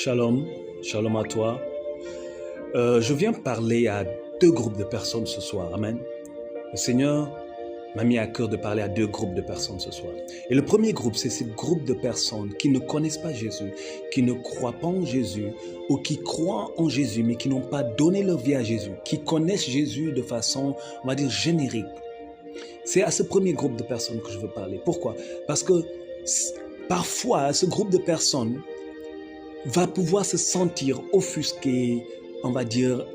Shalom, shalom à toi. Je viens parler à deux groupes de personnes ce soir. Amen. Le Seigneur m'a mis à cœur de parler à deux groupes de personnes ce soir. Et le premier groupe, c'est ce groupe de personnes qui ne connaissent pas Jésus, qui ne croient pas en Jésus, ou qui croient en Jésus, mais qui n'ont pas donné leur vie à Jésus, qui connaissent Jésus de façon, on va dire, générique. C'est à ce premier groupe de personnes que je veux parler. Pourquoi? Parce que parfois, ce groupe de personnes va pouvoir se sentir offusqué, on va dire,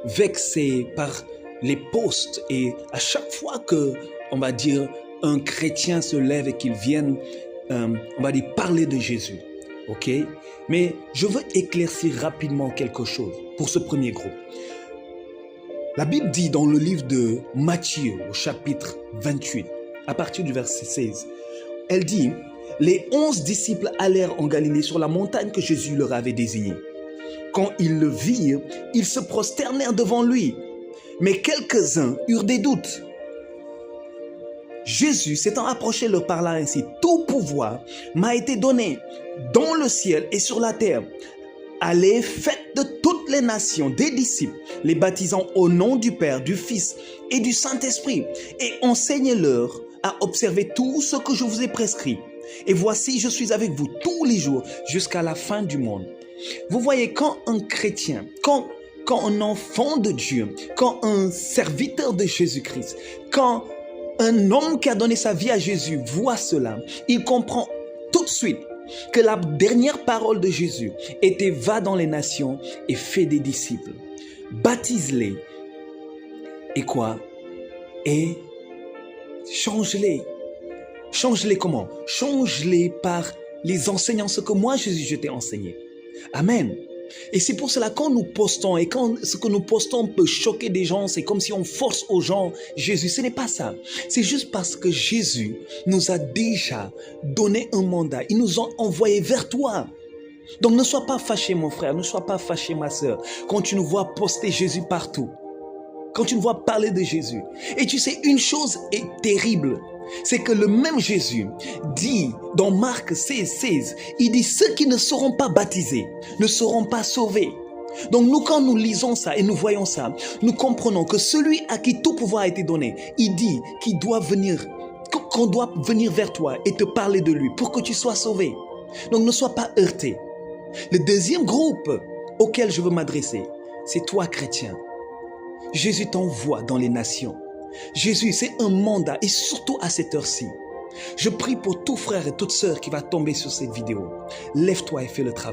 vexé par les posts. Et à chaque fois que, on va dire, un chrétien se lève et qu'il vienne, on va dire, parler de Jésus. OK? Mais je veux éclaircir rapidement quelque chose pour ce premier groupe. La Bible dit dans le livre de Matthieu, au chapitre 28, à partir du verset 16, elle dit: les 11 disciples allèrent en Galilée sur la montagne que Jésus leur avait désignée. Quand ils le virent, ils se prosternèrent devant lui. Mais quelques-uns eurent des doutes. Jésus s'étant approché leur parla ainsi: tout pouvoir m'a été donné dans le ciel et sur la terre. Allez, faites de toutes les nations des disciples, les baptisant au nom du Père, du Fils et du Saint-Esprit, et enseignez-leur à observer tout ce que je vous ai prescrit. Et voici, je suis avec vous tous les jours jusqu'à la fin du monde. Vous voyez, quand un chrétien, quand un enfant de Dieu, quand un serviteur de Jésus-Christ, quand un homme qui a donné sa vie à Jésus voit cela, il comprend tout de suite que la dernière parole de Jésus était: va dans les nations et fais des disciples. Baptise-les. Et quoi? Et change-les. Change-les comment? Change-les par les enseignants, ce que moi, Jésus, je t'ai enseigné. Amen. Et c'est pour cela, quand nous postons, et quand ce que nous postons peut choquer des gens, c'est comme si on force aux gens Jésus. Ce n'est pas ça. C'est juste parce que Jésus nous a déjà donné un mandat. Il nous a envoyés vers toi. Donc ne sois pas fâché, mon frère, ne sois pas fâché, ma sœur, quand tu nous vois poster Jésus partout, quand tu nous vois parler de Jésus. Et tu sais, une chose est terrible, c'est que le même Jésus dit dans Marc 16, il dit: ceux qui ne seront pas baptisés ne seront pas sauvés. Donc nous, quand nous lisons ça et nous voyons ça, nous comprenons que celui à qui tout pouvoir a été donné, il dit qu'il doit venir, qu'on doit venir vers toi et te parler de lui pour que tu sois sauvé. Donc ne sois pas heurté. Le deuxième groupe auquel je veux m'adresser, c'est toi, chrétien. Jésus t'envoie dans les nations. Jésus, c'est un mandat, et surtout à cette heure-ci. Je prie pour tout frère et toute sœur qui va tomber sur cette vidéo. Lève-toi et fais le travail.